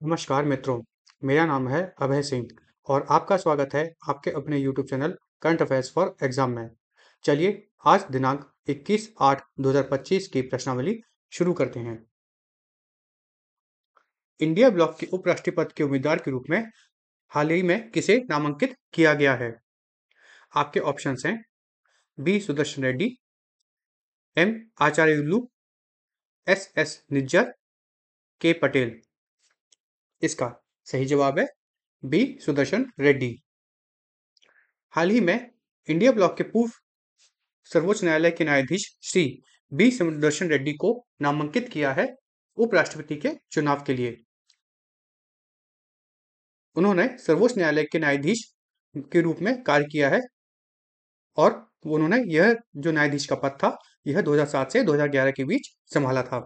नमस्कार मित्रों, मेरा नाम है अभय सिंह और आपका स्वागत है आपके अपने YouTube channel current affairs for exam में। चलिए आज दिनांक 21/8/2025 की प्रश्नावली शुरू करते हैं। इंडिया ब्लॉक के उपराष्ट्रपति के उम्मीदवार के रूप में हाल ही में किसे नामांकित किया गया है? आपके ऑप्शंस हैं B Sudarshan Reddy, M Acharyulu, S Nijjar, K Patel. इसका सही जवाब है बी सुदर्शन रेड्डी। हाल ही में इंडिया ब्लॉक के पूर्व सर्वोच्च न्यायालय के न्यायाधीश श्री बी सुदर्शन रेड्डी को नामांकित किया है उपराष्ट्रपति के चुनाव के लिए। उन्होंने सर्वोच्च न्यायालय के न्यायाधीश के रूप में कार्य किया है और उन्होंने यह जो न्यायाधीश का पद था यह 2007 से 2011 के बीच संभाला था।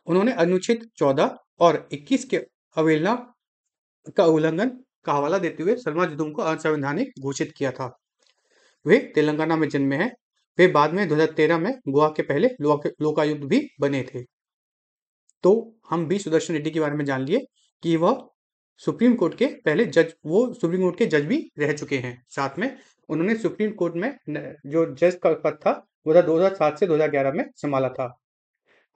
उन्होंने अनुच्छेद 14 और 21 के अवहेलना का उल्लंघन का हवाला देते हुए सलमा जुदुम को असंवैधानिक घोषित किया था। वे तेलंगाना में जन्मे हैं। वे बाद में 2013 में गोवा के पहले लोकायुक्त भी बने थे। तो हम बी सुदर्शन रेड्डी के बारे में जान लिए कि वह सुप्रीम कोर्ट के पहले जज, वो सुप्रीम कोर्ट के जज भी रह चुके हैं। साथ में उन्होंने सुप्रीम कोर्ट में जो जज का पद था वो 2007 से 2011 में संभाला था।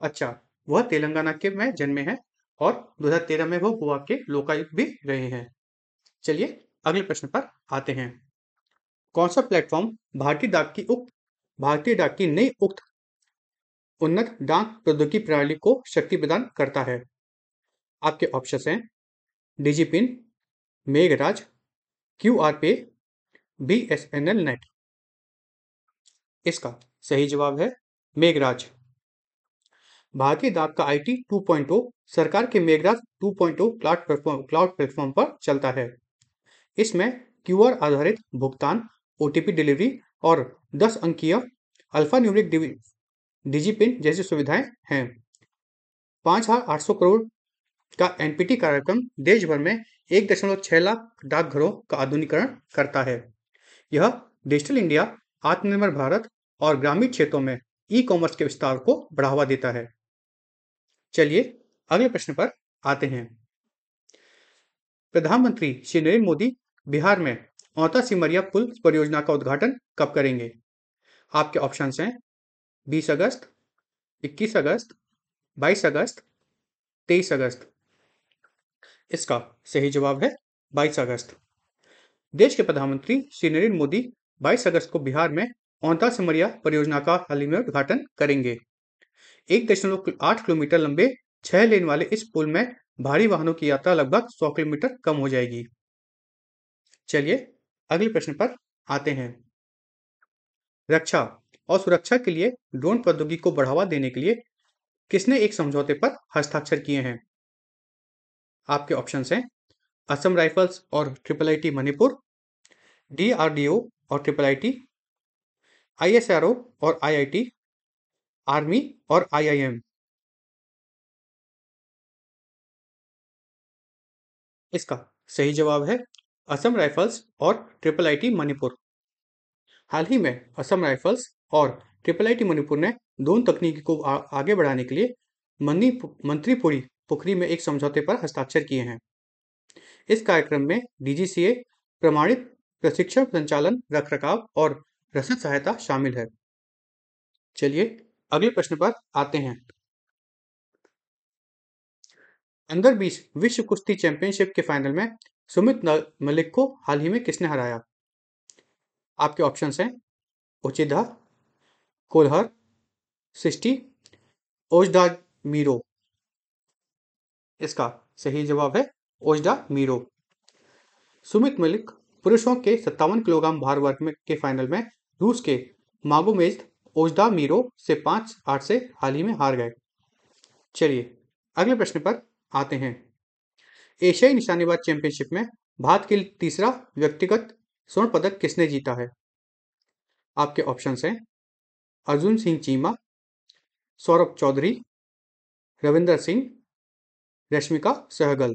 अच्छा, वह तेलंगाना के में जन्मे हैं और 2013 में वह गोवा के लोकायुक्त भी रहे हैं। चलिए अगले प्रश्न पर आते हैं। कौन सा प्लेटफॉर्म भारतीय डाक की नई उन्नत डाक प्रौद्योगिकी प्रणाली को शक्ति प्रदान करता है? आपके ऑप्शंस हैं डिजिपिन, मेघराज, क्यूआर पे, बीएसएनएल नेट। इसका सही जवाब है मेघराज। भारतीय डाक का आईटी 2.0 सरकार के मेघराज 2.0 क्लाउड प्लेटफॉर्म पर चलता है। इसमें क्यूआर आधारित भुगतान, ओटीपी डिलीवरी और 10 अंकीय अल्फान्यूमेरिक डिजिपिन जैसी सुविधाएं हैं। 5,800 करोड़ का एनपीटी कार्यक्रम देश भर में 1.6 लाख डाकघरों का आधुनिकीकरण करता है। यह डिजिटल इंडिया, आत्मनिर्भर भारत और ग्रामीण क्षेत्रों में ई कॉमर्स के विस्तार को बढ़ावा देता है। चलिए अगले प्रश्न पर आते हैं। प्रधानमंत्री श्री नरेंद्र मोदी बिहार में औता सिमरिया पुल परियोजना का उद्घाटन कब करेंगे? आपके ऑप्शंस हैं 20 अगस्त, 21 अगस्त, 22 अगस्त, 23 अगस्त। इसका सही जवाब है 22 अगस्त। देश के प्रधानमंत्री श्री नरेंद्र मोदी 22 अगस्त को बिहार में औंता सिमरिया परियोजना का हाल ही में उद्घाटन करेंगे। 1.8 किलोमीटर लंबे 6 लेन वाले इस पुल में भारी वाहनों की यात्रा लगभग 100 किलोमीटर कम हो जाएगी। चलिए अगले प्रश्न पर आते हैं। रक्षा और सुरक्षा के लिए ड्रोन प्रौद्योगिकी को बढ़ावा देने के लिए किसने एक समझौते पर हस्ताक्षर किए हैं? आपके ऑप्शंस हैं असम राइफल्स और ट्रिपल आईटी मणिपुर, डीआरडीओ और ट्रिपल आईटी, आईएसआरओ और आईआईटी, आर्मी और आईआईएम। इसका सही जवाब है असम राइफल्स और ट्रिपल आईटी मणिपुर। हाल ही में असम राइफल्स और ट्रिपल आईटी मणिपुर ने दोनों तकनीकी को आगे बढ़ाने के लिए मंत्रीपुरी पुखरी में एक समझौते पर हस्ताक्षर किए हैं। इस कार्यक्रम में डीजीसीए, प्रमाणित प्रशिक्षण, संचालन, रखरखाव और रसद सहायता शामिल है। चलिए अगले प्रश्न पर आते हैं। अंडर 20 विश्व कुश्ती चैंपियनशिप के फाइनल में सुमित मलिक को हाल ही में किसने हराया? आपके ऑप्शंस हैं उचिधा, कोल्हर, सिस्टी, ओजडा मीरो। इसका सही जवाब है ओजडा मीरो। सुमित मलिक पुरुषों के 57 किलोग्राम भार वर्ग में के फाइनल में रूस के मागोमेज ओजडा मीरो से 5-8 से हाल ही में हार गए। चलिए अगले प्रश्न पर आते हैं। एशियाई निशानेबाज चैंपियनशिप में भारत के लिए तीसरा व्यक्तिगत स्वर्ण पदक किसने जीता है? आपके ऑप्शंस हैं अर्जुन सिंह चीमा, सौरभ चौधरी, रविंदर सिंह, रश्मिका सहगल।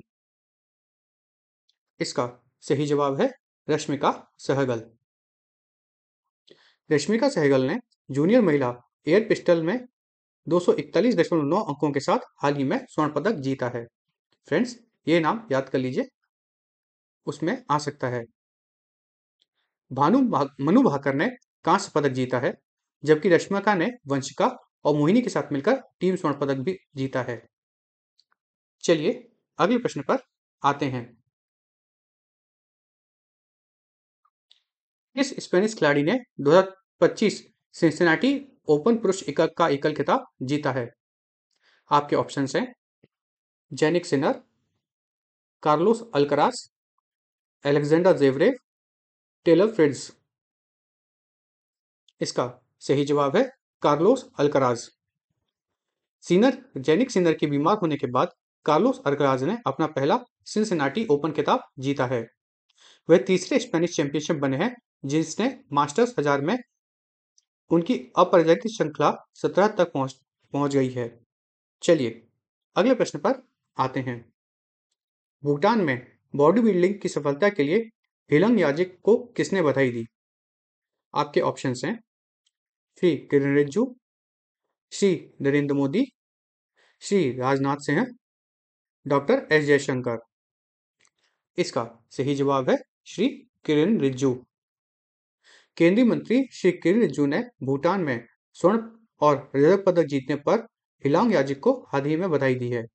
इसका सही जवाब है रश्मिका सहगल। रश्मिका सहगल ने जूनियर महिला एयर पिस्टल में 241.9 अंकों के साथ हाल ही में स्वर्ण पदक जीता है। फ्रेंड्स, ये नाम याद कर लीजिए, उसमें आ सकता है। मनु भाकर ने कांस्य पदक जीता है, जबकि रश्मिका ने वंशिका और मोहिनी के साथ मिलकर टीम स्वर्ण पदक भी जीता है। चलिए अगले प्रश्न पर आते हैं। किस स्पेनिश खिलाड़ी ने 2025 सिंसिनाटी ओपन पुरुष का एकल खिताब जीता है? आपके ऑप्शंस हैं Jannik Sinner, Carlos Alcaraz, Alexander Zverev, Taylor Fritz. इसका सही जवाब है कार्लोस अल्कराज। जेनिक सिनर के बीमार होने के बाद कार्लोस अल्कराज ने अपना पहला सिंसिनाटी ओपन खिताब जीता है। वह तीसरे स्पेनिश चैंपियनशिप बने हैं जिसने मास्टर्स 1000 में उनकी अपराजित श्रृंखला 17 तक पहुंच गई है। चलिए अगले प्रश्न पर आते हैं। भूटान में बॉडी बिल्डिंग की सफलता के लिए हिलंग याजिक को किसने बधाई दी? आपके ऑप्शंस हैं श्री किरण रिजिजू, श्री नरेंद्र मोदी, श्री राजनाथ सिंह, डॉक्टर एस जयशंकर। इसका सही जवाब है श्री किरण रिजिजू। केंद्रीय मंत्री श्री किरण रिजिजू ने भूटान में स्वर्ण और रजत पदक जीतने पर हिलांग याजिक को हाल ही में बधाई दी है।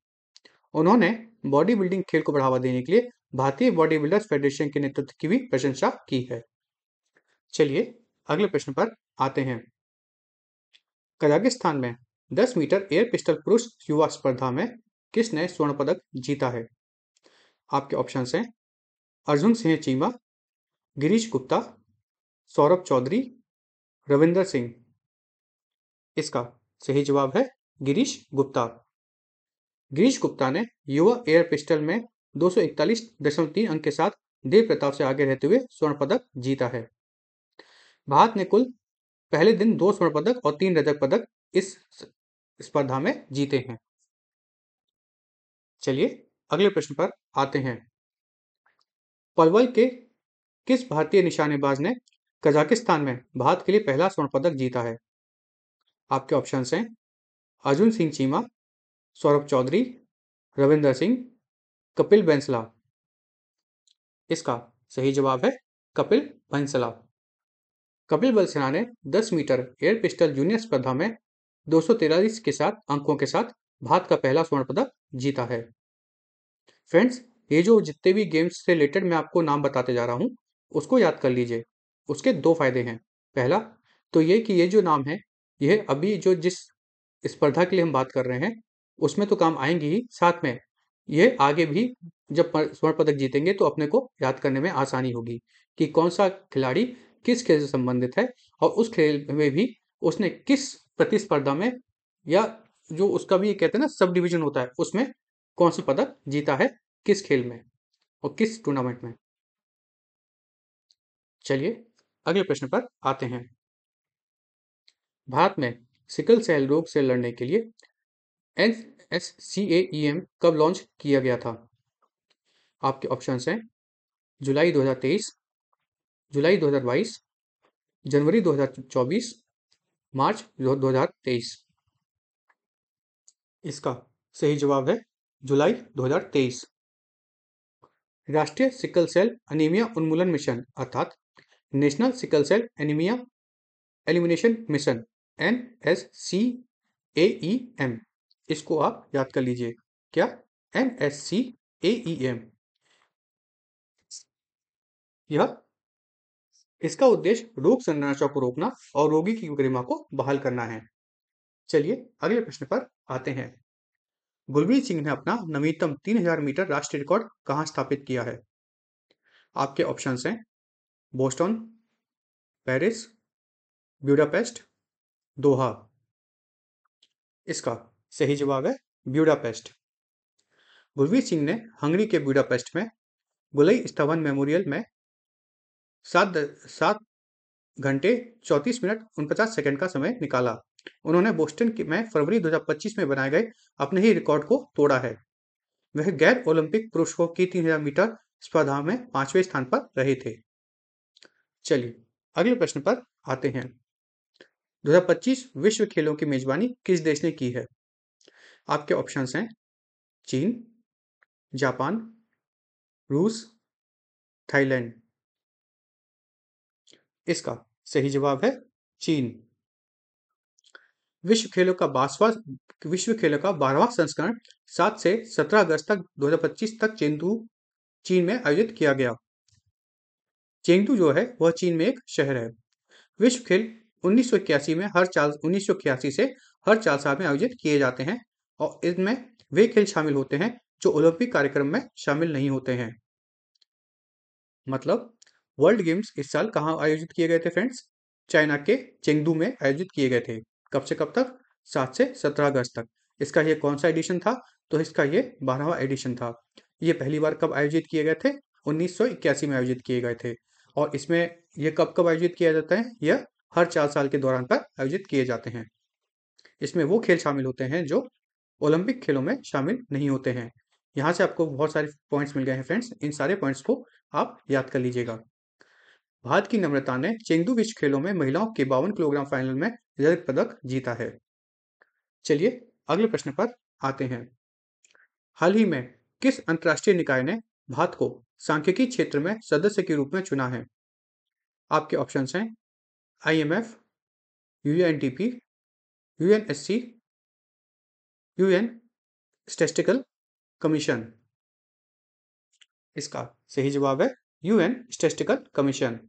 उन्होंने बॉडी बिल्डिंग खेल को बढ़ावा देने के लिए भारतीय बॉडी बिल्डर्स फेडरेशन के नेतृत्व की भी प्रशंसा की है। चलिए अगले प्रश्न पर आते हैं। कजाकिस्तान में 10 मीटर एयर पिस्टल पुरुष युवा स्पर्धा में किसने स्वर्ण पदक जीता है? आपके ऑप्शन हैं अर्जुन सिंह चीमा, गिरीश गुप्ता, सौरभ चौधरी, रविंदर सिंह। इसका सही जवाब है गिरीश गुप्ता। गिरीश गुप्ता ने युवा एयर पिस्टल में 241.3 अंक के साथ देव प्रताप से आगे रहते हुए स्वर्ण पदक जीता है। भारत ने कुल पहले दिन 2 स्वर्ण पदक और 3 रजत पदक इस स्पर्धा में जीते हैं। चलिए अगले प्रश्न पर आते हैं। पलवल के किस भारतीय निशानेबाज ने कजाकिस्तान में भारत के लिए पहला स्वर्ण पदक जीता है? आपके ऑप्शन हैं अर्जुन सिंह चीमा, सौरभ चौधरी, रविंदर सिंह, कपिल बैंसला। इसका सही जवाब है कपिल बैंसला। कपिल बलसेना ने 10 मीटर एयर पिस्टल जूनियर स्पर्धा में 243 के साथ अंकों के साथ भारत का पहला स्वर्ण पदक जीता है। फ्रेंड्स, ये जो जितने भी गेम्स से रिलेटेड मैं आपको नाम बताते जा रहा हूँ उसको याद कर लीजिए। उसके 2 फायदे हैं। पहला तो ये कि ये जो नाम है यह अभी जो जिस स्पर्धा के लिए हम बात कर रहे हैं उसमें तो काम आएंगे ही, साथ में ये आगे भी जब स्वर्ण पदक जीतेंगे तो अपने को याद करने में आसानी होगी कि कौन सा खिलाड़ी किस खेल से संबंधित है और उस खेल में भी उसने किस प्रतिस्पर्धा में या जो उसका भी कहते हैं ना सब डिवीजन होता है उसमें कौन सा पदक जीता है, किस खेल में और किस टूर्नामेंट में। चलिए अगले प्रश्न पर आते हैं। भारत में सिकल सेल रोग से लड़ने के लिए NSCAEM कब लॉन्च किया गया था? आपके ऑप्शंस हैं जुलाई 2023, जुलाई 2022, जनवरी 2024, मार्च 2023। इसका सही जवाब है जुलाई 2023। राष्ट्रीय सिकल सेल एनीमिया उन्मूलन मिशन अर्थात national sickle cell anaemia elimination mission NSCAEM, इसको आप याद कर लीजिए। क्या? NSCAEM। यह इसका उद्देश्य रोग संरचना को रोकना और रोगी की गरिमा को बहाल करना है। चलिए अगले प्रश्न पर आते हैं। गुरप्रीत सिंह ने अपना नवीनतम 3000 मीटर राष्ट्रीय रिकॉर्ड कहां स्थापित किया है? आपके ऑप्शंस हैं बोस्टन, पेरिस, ब्यूडापेस्ट, दोहा। इसका सही जवाब है ब्यूडापेस्ट। गुरप्रीत सिंह ने हंगरी के ब्यूडापेस्ट में गुलई स्थवन मेमोरियल में 7 घंटे 34 मिनट 49 सेकंड का समय निकाला। उन्होंने बोस्टन में फरवरी 2025 में बनाए गए अपने ही रिकॉर्ड को तोड़ा है। वह गैर ओलंपिक पुरुषों की 3000 मीटर स्पर्धा में 5वें स्थान पर रहे थे। चलिए अगले प्रश्न पर आते हैं। 2025 विश्व खेलों की मेजबानी किस देश ने की है? आपके ऑप्शंस हैं चीन, जापान, रूस, थाईलैंड। इसका सही जवाब है चीन। विश्व खेलों का 12वां संस्करण 7 से 17 अगस्त तक 2025 तक चीन में आयोजित किया गया। चेंगडू जो है वह चीन में एक शहर है। विश्व खेल 1981 से हर 4 साल में आयोजित किए जाते हैं और इनमें वे खेल शामिल होते हैं जो ओलंपिक कार्यक्रम में शामिल नहीं होते हैं। मतलब वर्ल्ड गेम्स इस साल कहाँ आयोजित किए गए थे फ्रेंड्स? चाइना के चेंगडू में आयोजित किए गए थे। कब से कब तक? 7 से 17 अगस्त तक। इसका ये कौन सा एडिशन था? तो इसका ये 12वां एडिशन था। ये पहली बार कब आयोजित किए गए थे? 1981 में आयोजित किए गए थे। और इसमें ये कब कब आयोजित किया जाता है? यह हर 4 साल के दौरान पर आयोजित किए जाते हैं। इसमें वो खेल शामिल होते हैं जो ओलंपिक खेलों में शामिल नहीं होते हैं। यहाँ से आपको बहुत सारे पॉइंट्स मिल गए हैं फ्रेंड्स। इन सारे पॉइंट्स को आप याद कर लीजिएगा। भारत की नम्रता ने चेंगडू विश्व खेलों में महिलाओं के 52 किलोग्राम फाइनल में रजत पदक जीता है। चलिए अगले प्रश्न पर आते हैं। हाल ही में किस अंतर्राष्ट्रीय निकाय ने भारत को सांख्यिकी क्षेत्र में सदस्य के रूप में चुना है? आपके ऑप्शंस हैं IMF, UNDP, UNSC, UN statistical commission. इसका सही जवाब है UN स्टैटिस्टिकल कमीशन।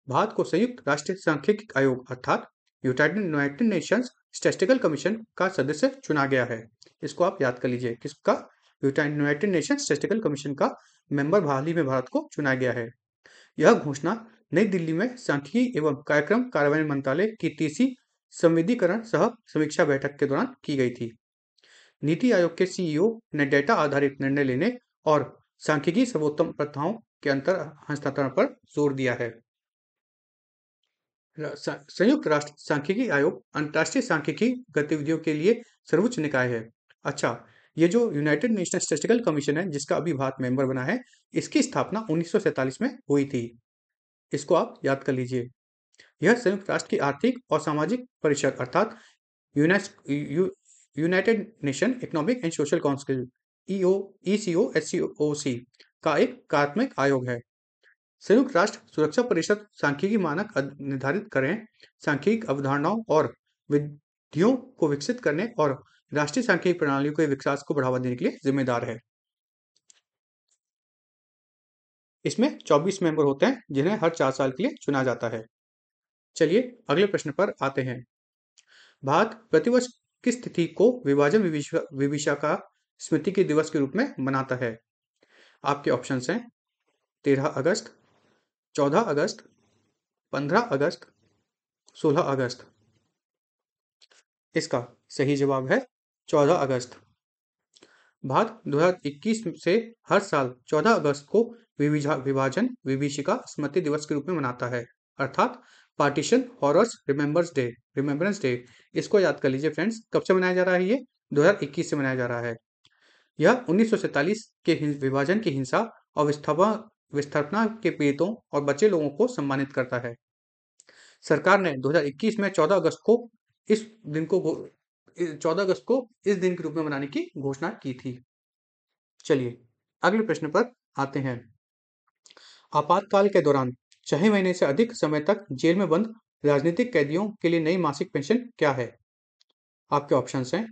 भारत को संयुक्त राष्ट्र सांख्यिकी आयोग अर्थात यूनाइटेड नेशंस स्टैटिस्टिकल कमीशन का सदस्य चुना गया है। इसको आप याद कर लीजिए। किसका? यूनाइटेड नेशंस स्टैटिस्टिकल कमीशन का मेंबर हाल ही में भारत को चुना गया है। यह घोषणा नई दिल्ली में सांख्यिकी एवं कार्यक्रम कार्यान्वयन मंत्रालय की तीसरी संविधिकरण सह समीक्षा बैठक के दौरान की गई थी। नीति आयोग के CEO ने डेटा आधारित निर्णय लेने और सांख्यिकी सर्वोत्तम प्रथाओं के अंतर हस्तांतरण पर जोर दिया है। संयुक्त राष्ट्र सांख्यिकी आयोग अंतर्राष्ट्रीय सांख्यिकी गतिविधियों के लिए सर्वोच्च निकाय है। अच्छा, ये जो यूनाइटेड नेशंस स्टैटिस्टिकल कमीशन है जिसका अभी भारत मेंबर बना है, इसकी स्थापना 1947 में हुई थी। इसको आप याद कर लीजिए। यह संयुक्त राष्ट्र की आर्थिक और सामाजिक परिषद अर्थात United nation economic and social council ECOSCOC का एक कार्यात्मक आयोग है। संयुक्त राष्ट्र सुरक्षा परिषद सांख्यिकी मानक निर्धारित करें, सांख्यिकी अवधारणाओं और विधियों को विकसित करने और राष्ट्रीय सांख्यिकी प्रणालियों के विकास को बढ़ावा देने के लिए जिम्मेदार है। इसमें 24 मेंबर होते हैं जिन्हें हर 4 साल के लिए चुना जाता है। चलिए अगले प्रश्न पर आते हैं। भारत प्रतिवर्ष किस तिथि को विभाजन विभीषिका स्मृति के दिवस के रूप में मनाता है? आपके ऑप्शंस हैं 13 अगस्त, 14 अगस्त, 15 अगस्त, 16 अगस्त। इसका सही जवाब है 14 अगस्त। भारत 2021 से हर साल 14 अगस्त को विभाजन विभीषिका स्मृति दिवस के रूप में मनाता है, अर्थात पार्टीशन हॉरर्स रिमेम्बरेंस डे। इसको याद कर लीजिए फ्रेंड्स। कब से मनाया जा रहा है ये? 2021 से मनाया जा रहा है। यह 1947 के विभाजन की हिंसा और विस्थापना के पीड़ितों और बचे लोगों को सम्मानित करता है। सरकार ने 2021 में 14 अगस्त को इस दिन के रूप में मनाने की घोषणा की थी। चलिए अगले प्रश्न पर आते हैं। आपातकाल के दौरान 6 महीने से अधिक समय तक जेल में बंद राजनीतिक कैदियों के लिए नई मासिक पेंशन क्या है? आपके ऑप्शंस हैं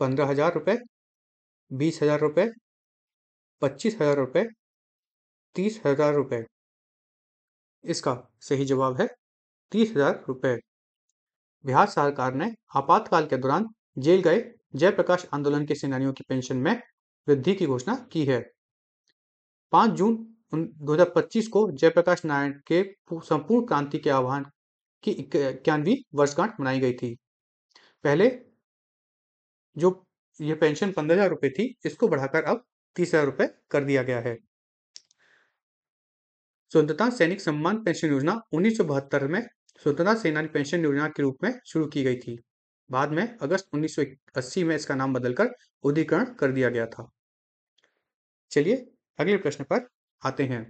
15,000 रुपए, 20,000 रुपए, 25,000 रुपए, 30,000 रुपए। इसका सही जवाब है 30,000 रुपए। बिहार सरकार ने आपातकाल के दौरान जेल गए जयप्रकाश आंदोलन के सेनानियों की पेंशन में वृद्धि की घोषणा की है। 5 जून 2025 को जयप्रकाश नारायण के संपूर्ण क्रांति के आह्वान की 91वीं वर्षगांठ मनाई गई थी। पहले जो ये पेंशन 15,000 रुपए थी, इसको बढ़ाकर अब 30,000 रुपए कर दिया गया है। स्वतंत्रता सैनिक सम्मान पेंशन योजना 1972 में स्वतंत्रता सेनानी पेंशन योजना के रूप में शुरू की गई थी। बाद में अगस्त 1980 में इसका नाम बदलकर उदारीकरण कर दिया गया था। चलिए अगले प्रश्न पर आते हैं।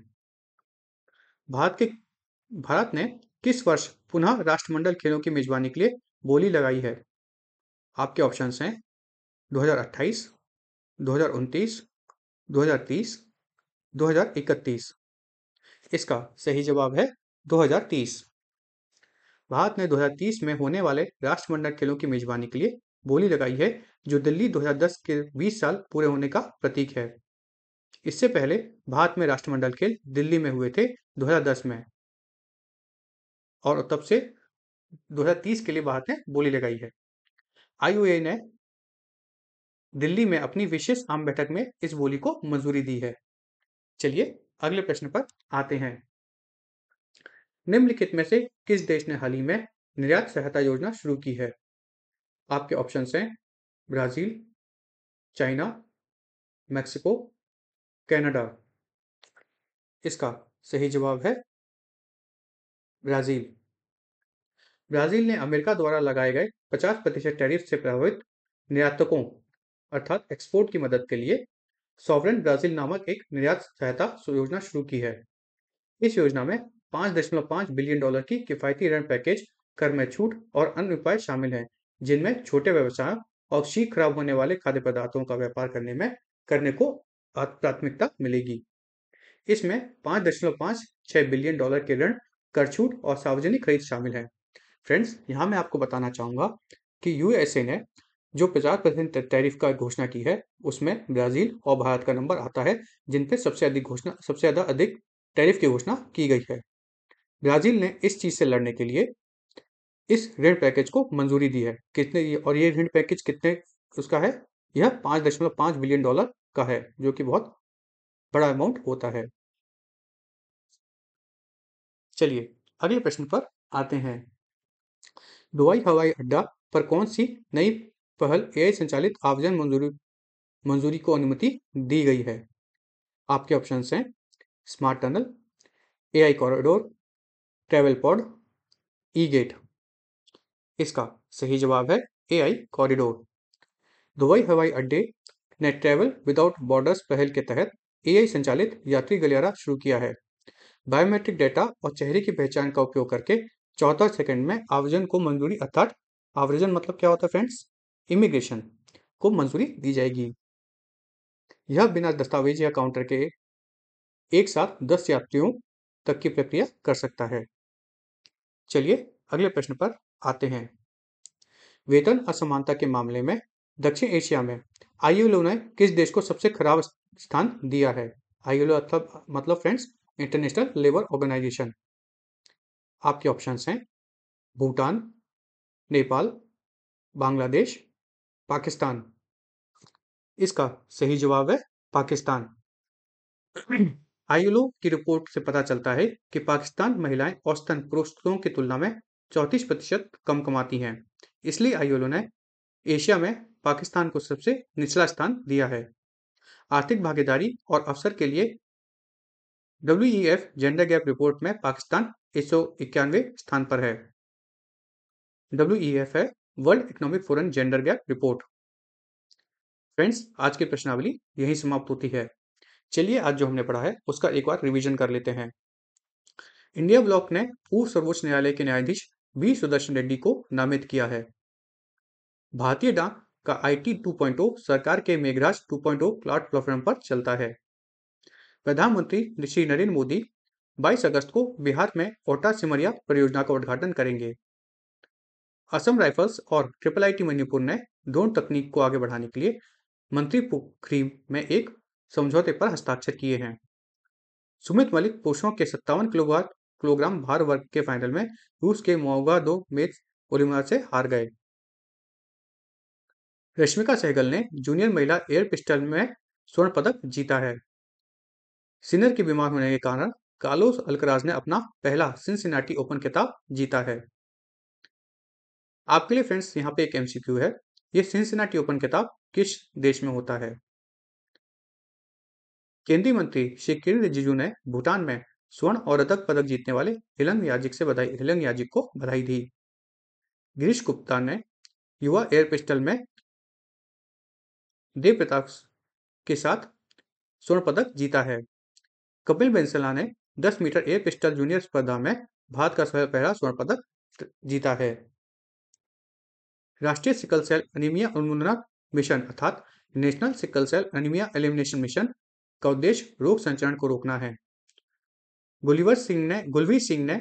भारत ने किस वर्ष पुनः राष्ट्रमंडल खेलों की मेजबानी के लिए बोली लगाई है? आपके ऑप्शंस हैं 2028, 2029, 2030, 2031? इसका सही जवाब है 2030। भारत ने 2030 में होने वाले राष्ट्रमंडल खेलों की मेजबानी के लिए बोली लगाई है, जो दिल्ली 2010 के 20 साल पूरे होने का प्रतीक है। इससे पहले भारत में राष्ट्रमंडल खेल दिल्ली में हुए थे 2010 में, और तब से 2030 के लिए भारत ने बोली लगाई है। आईओए ने दिल्ली में अपनी विशेष आम बैठक में इस बोली को मंजूरी दी है। चलिए अगले प्रश्न पर आते हैं। निम्नलिखित में से किस देश ने हाल ही में निर्यात सहायता योजना शुरू की है? आपके ऑप्शंस हैं ब्राजील, चाइना, मेक्सिको, कनाडा। इसका सही जवाब है ब्राजील। ब्राजील ने अमेरिका द्वारा लगाए गए 50% टैरिफ से प्रभावित निर्यातकों अर्थात एक्सपोर्ट की मदद के लिए सॉवरेन ब्राजील नामक एक निर्यात सहायता योजना शुरू की है। इस योजना में $5.5 बिलियन की किफायती ऋण पैकेज, कर में छूट और अन्य उपाय शामिल हैं, जिनमें छोटे व्यवसायों और शीघ्र खराब होने वाले खाद्य पदार्थों का व्यापार करने को प्राथमिकता मिलेगी। इसमें $5.56 बिलियन के ऋण, कर छूट और सार्वजनिक खरीद शामिल है। फ्रेंड्स, यहाँ मैं आपको बताना चाहूँगा कि यूएसए ने जो 50% टैरिफ का घोषणा की है, उसमें ब्राज़ील और भारत का नंबर आता है, जिन पे सबसे ज़्यादा अधिक टैरिफ की घोषणा की गई है। ब्राज़ील ने इस चीज़ से लड़ने के लिए इस ऋण पैकेज को मंजूरी दी है। और ये ऋण पैकेज कितने उसका है? यह $5.5 बिलियन का है, जो कि बहुत बड़ा अमाउंट होता है। चलिए अगले प्रश्न पर आते हैं। दुबई हवाई अड्डा पर कौन सी नई पहल एआई संचालित आवेदन मंजूरी को अनुमति दी गई है? आपके ऑप्शंस हैं smart tunnel, AI corridor, travel pod, E gate. इसका सही जवाब है एआई कॉरिडोर। दुबई हवाई अड्डे ने ट्रैवल विदाउट बॉर्डर्स पहल के तहत एआई संचालित यात्री गलियारा शुरू किया है। बायोमेट्रिक डेटा और चेहरे की पहचान का उपयोग करके 14 सेकंड में आवेदन को मंजूरी अर्थात आवेदन मतलब क्या होता है फ्रेंड्स? इमिग्रेशन को मंजूरी दी जाएगी। यह बिना दस्तावेज या काउंटर के एक साथ 10 यात्रियों तक की प्रक्रिया कर सकता है। चलिए अगले प्रश्न पर आते हैं। वेतन असमानता के मामले में दक्षिण एशिया में आईएलओ ने किस देश को सबसे खराब स्थान दिया है? आईएलओ मतलब फ्रेंड्स इंटरनेशनल लेबर ऑर्गेनाइजेशन। आपके ऑप्शंस हैं भूटान, नेपाल, बांग्लादेश, पाकिस्तान। इसका सही जवाब है पाकिस्तान। आईएलओ की रिपोर्ट से पता चलता है कि पाकिस्तान महिलाएं औसतन पुरुषों की तुलना में 34% कम कमाती हैं। इसलिए आईएलओ ने एशिया में पाकिस्तान को सबसे निचला स्थान दिया है। आर्थिक भागीदारी और अवसर के लिए डब्ल्यूईएफ जेंडर गैप रिपोर्ट में पाकिस्तान 191 स्थान पर है। डब्ल्यूईएफ है world economic forum gender gap report. Friends, आज की प्रश्नावली यही समाप्त होती है। चलिए आज जो हमने पढ़ा है उसका एक बार रिवीजन कर लेते हैं। इंडिया ब्लॉक ने पूर्व सर्वोच्च न्यायालय के न्यायाधीश बी सुदर्शन रेड्डी को नामित किया है। भारतीय डाक का आईटी 2.0 सरकार के मेघराज 2.0 क्लाउड प्लेटफॉर्म पर चलता है। प्रधानमंत्री श्री नरेंद्र मोदी 22 अगस्त को बिहार में ओटा सिमरिया परियोजना का उद्घाटन करेंगे। असम राइफल्स और ट्रिपल आईटी मणिपुर ने ड्रोन तकनीक को आगे बढ़ाने के लिए मंत्रिपोखरी में एक समझौते पर हस्ताक्षर किए हैं। सुमित मलिक पुरुषों के 57 किलोग्राम भार वर्ग के फाइनल में रूस के मोगादोमेद ओलिमा से हार गए। रश्मिका सहगल ने जूनियर महिला एयर पिस्टल में स्वर्ण पदक जीता है। सिनर के बीमार होने के कारण कार्लोस अल्कराज ने अपना पहला सिनसिनाटी ओपन खिताब जीता है। आपके लिए फ्रेंड्स यहाँ पे एक एमसीक्यू है। ये सिनसिनाटी ओपन खिताब किस देश में होता है? केंद्रीय मंत्री श्री किरेन रिजिजू ने भूटान में स्वर्ण और रजत पदक जीतने वाले हिलंग याजिक को बधाई दी। गिरीश गुप्ता ने युवा एयर पिस्टल में देव प्रताप के साथ स्वर्ण पदक जीता है। कपिल बेंसला ने 10 मीटर एयर पिस्टल जूनियर स्पर्धा में भारत का पहला स्वर्ण पदक जीता है। राष्ट्रीय सिकल सेल एनीमिया उन्मूलन मिशन अर्थात national sickle cell anaemia elimination mission का उद्देश्य रोग संचरण को रोकना है। गुलवीर सिंह ने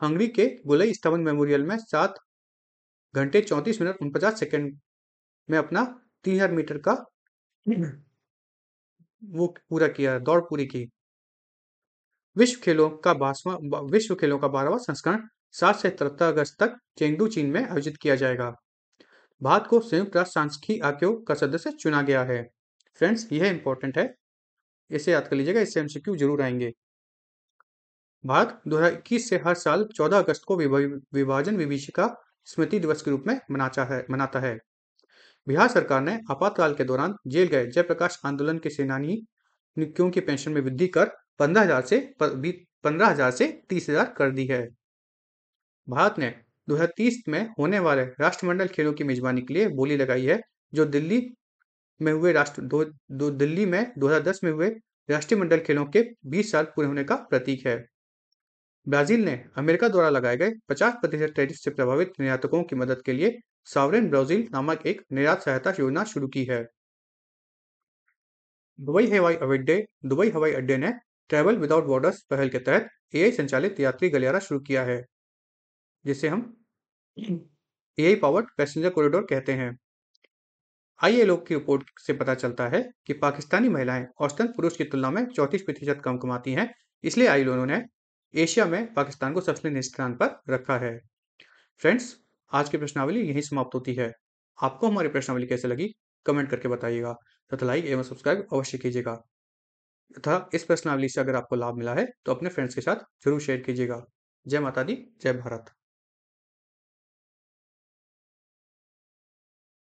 हंगरी के गोलई स्तंभ मेमोरियल में 7 घंटे 34 मिनट 49 सेकंड में अपना 3000 मीटर का वो पूरा किया, दौड़ पूरी की। विश्व खेलों का 12वां संस्करण 7 से 13 अगस्त तक चेंगडू, चीन में आयोजित किया जाएगा। भारत को संयुक्त राष्ट्र सांख्यिकी आयोग का सदस्य चुना गया है। फ्रेंड्स, यह इंपॉर्टेंट है, इसे याद कर लीजिएगा, इससे एमसीक्यू जरूर आएंगे। भारत 2021 से हर साल 14 अगस्त को विभाजन विभीषिका स्मृति दिवस के रूप में मनाता है। बिहार सरकार ने आपातकाल के दौरान जेल गए जयप्रकाश आंदोलन के सेनानियों की पेंशन में वृद्धि कर 15,000 से 30,000 कर दी है। भारत ने 2030 में होने वाले राष्ट्रमंडल खेलों की मेजबानी के लिए बोली लगाई है, जो दिल्ली में 2010 में हुए राष्ट्रमंडल खेलों के 20 साल पूरे होने का प्रतीक है। ब्राजील ने अमेरिका द्वारा लगाए गए 50% टैरिफ से प्रभावित निर्यातकों की मदद के लिए सॉवरेन ब्राजील नामक एक निर्यात सहायता योजना शुरू की है। दुबई हवाई अड्डे ने ट्रैवल विदाउट बॉर्डर्स पहल के तहत एआई संचालित यात्री गलियारा शुरू किया है, जिसे हम एआई पावर्ड पैसेंजर कॉरिडोर कहते हैं। आईएलओ की रिपोर्ट से पता चलता है कि पाकिस्तानी महिलाएं औसतन पुरुष की तुलना में 34% कम कमाती हैं, इसलिए आईएलओ ने एशिया में पाकिस्तान को सबसे नीचे स्थान पर रखा है। फ्रेंड्स, आज की प्रश्नावली यहीं समाप्त होती है। आपको हमारी प्रश्नावली कैसे लगी, कमेंट करके बताइएगा तथा लाइक एवं सब्सक्राइब अवश्य कीजिएगा तथा इस प्रश्नावली से अगर आपको लाभ मिला है तो अपने फ्रेंड्स के साथ जरूर शेयर कीजिएगा। जय माता दी, जय भारत।